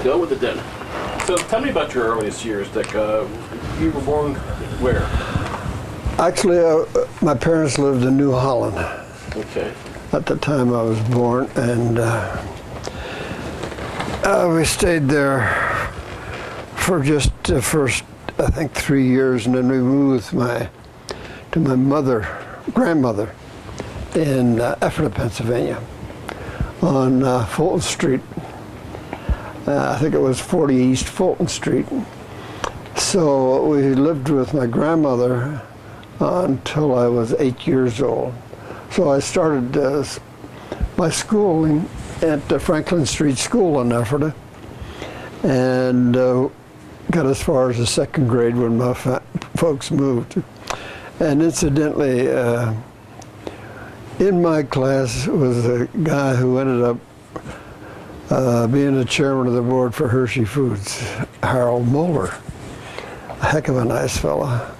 Go with it then. So tell me about your earliest years, Dick. You were born where? Actually, my parents lived in New Holland. Okay. At the time I was born, and we stayed there for just the first, I think, 3 years, and then we moved to my grandmother in Ephrata, Pennsylvania, on Fulton Street. I think it was 40 East Fulton Street. So we lived with my grandmother until I was 8 years old. So I started my schooling at the Franklin Street School in Ephrata, and got as far as the second grade when my folks moved. And incidentally, in my class was a guy who ended up being the chairman of the board for Hershey Foods, Harold Moeller. A heck of a nice fella.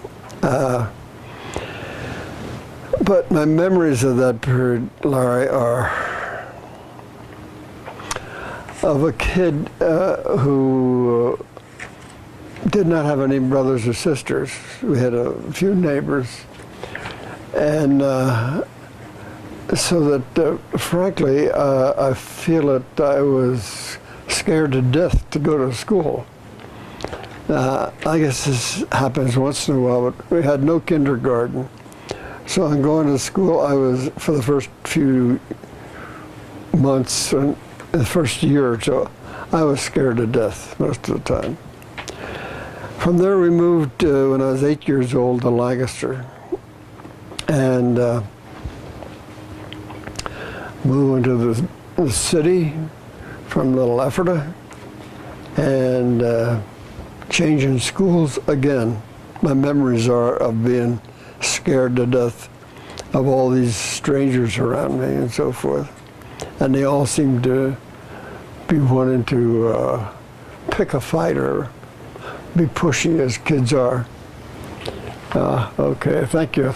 But my memories of that period, Larry, are of a kid who did not have any brothers or sisters. We had a few neighbors. And so that, frankly, I feel that I was scared to death to go to school. I guess this happens once in a while, but we had no kindergarten. So I'm going to school. I was, for the first few months, and the first year or so, I was scared to death most of the time. From there we moved, when I was 8 years old, to Lancaster. And moved into the city from Little Ephrata, and changing schools again. My memories are of being scared to death of all these strangers around me and so forth. And they all seemed to be wanting to pick a fight or be pushy as kids are. Okay, thank you.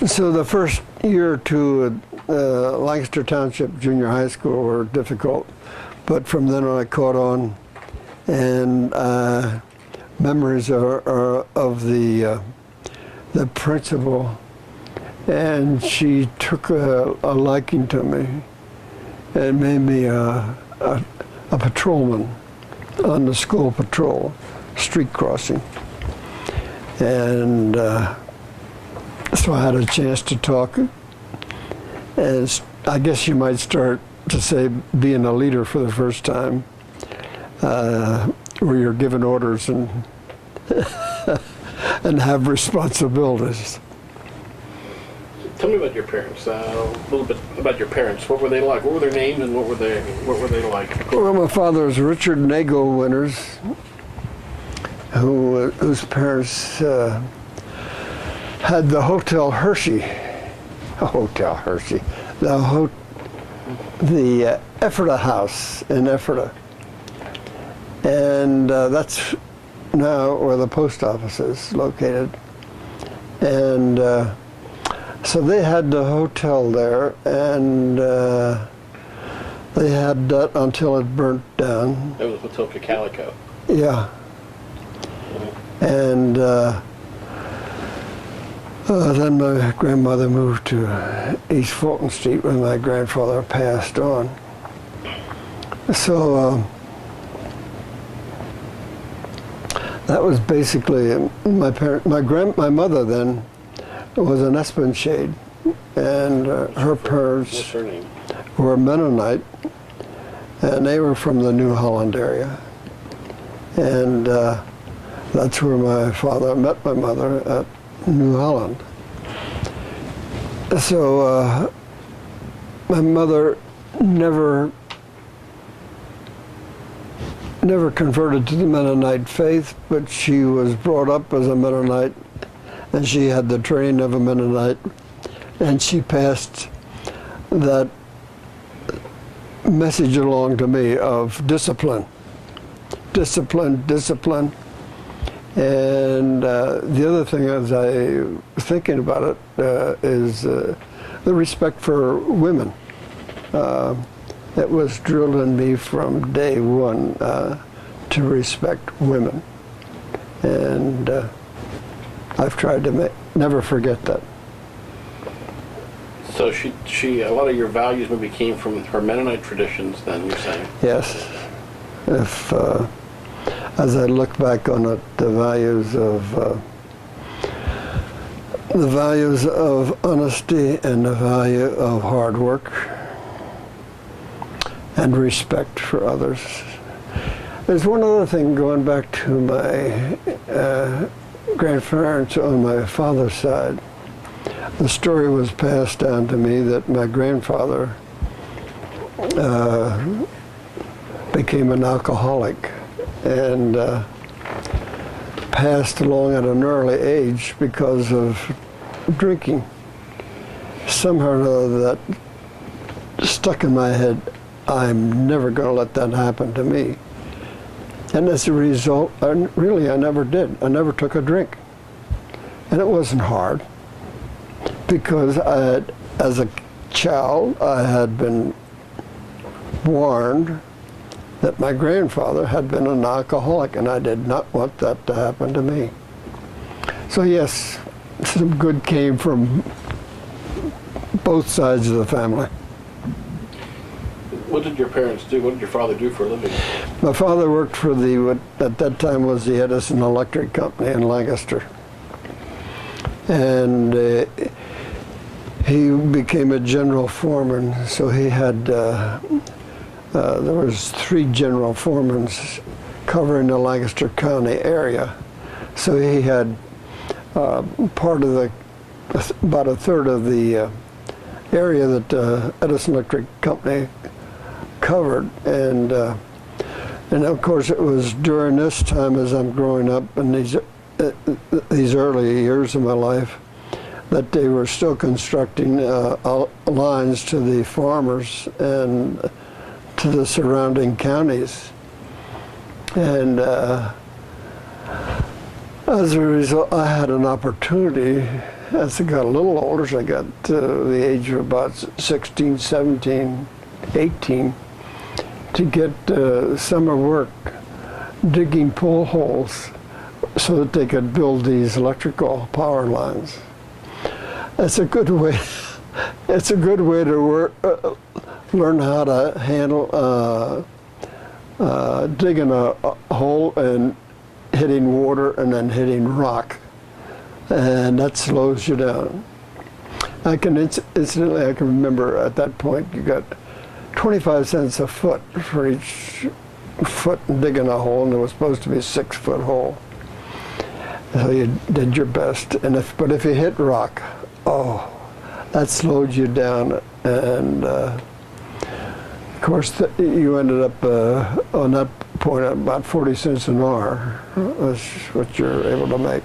So the first year or two at Lancaster Township Junior High School were difficult, but from then on I caught on, and memories are of the principal, and she took a liking to me and made me a patrolman on the school patrol, street crossing. And so I had a chance to talk, and I guess you might start to say being a leader for the first time, where you're given orders and and have responsibilities. Tell me about your parents. A little bit about your parents. What were they like? What were their names and what were they like? Well, my father was Richard Nago Winters, whose parents had the Hotel Hershey, the Ephrata House in Ephrata, and that's now where the post office is located. And so they had the hotel there, and they had that until it burnt down. That was Hotel Calico. Yeah. And then my grandmother moved to East Fulton Street when my grandfather passed on. So that was basically my parent. My mother then was an Espenshade, and her parents What's her name? were Mennonite, and they were from the New Holland area. And that's where my father met my mother, at New Holland. So my mother never converted to the Mennonite faith, but she was brought up as a Mennonite, and she had the training of a Mennonite, and she passed that message along to me of discipline. And the other thing, as I was thinking about it, is the respect for women. it was drilled in me from day one to respect women. And I've tried to never forget that. So she a lot of your values maybe came from her Mennonite traditions then, you're saying? Yes. If, as I look back on it, the values of honesty and the value of hard work and respect for others. There's one other thing going back to my grandparents on my father's side. The story was passed down to me that my grandfather became an alcoholic and passed along at an early age because of drinking. Somehow or another that stuck in my head, I'm never going to let that happen to me. And as a result, I never did. I never took a drink. And it wasn't hard because as a child, I had been warned that my grandfather had been an alcoholic, and I did not want that to happen to me. So yes, some good came from both sides of the family. What did your parents do? What did your father do for a living? My father worked for what at that time was the Edison Electric Company in Lancaster. And he became a general foreman, so he had, there was 3 general foremen covering the Lancaster County area. So he had part of about a third of the area that Edison Electric Company covered, and of course it was during this time as I'm growing up in these early years of my life that they were still constructing lines to the farmers and to the surrounding counties, and as a result I had an opportunity as I got a little older, as I got to the age of about 16, 17, 18, to get summer work digging pole holes so that they could build these electrical power lines. It's a good way. It's a good way to learn how to handle digging a hole and hitting water and then hitting rock, and that slows you down. I can remember at that point you got 25 cents a foot for each foot digging a hole, and it was supposed to be a 6-foot hole. So you did your best, but if you hit rock, oh, that slowed you down, and of course you ended up on that point at about 40 cents an hour was what you're able to make.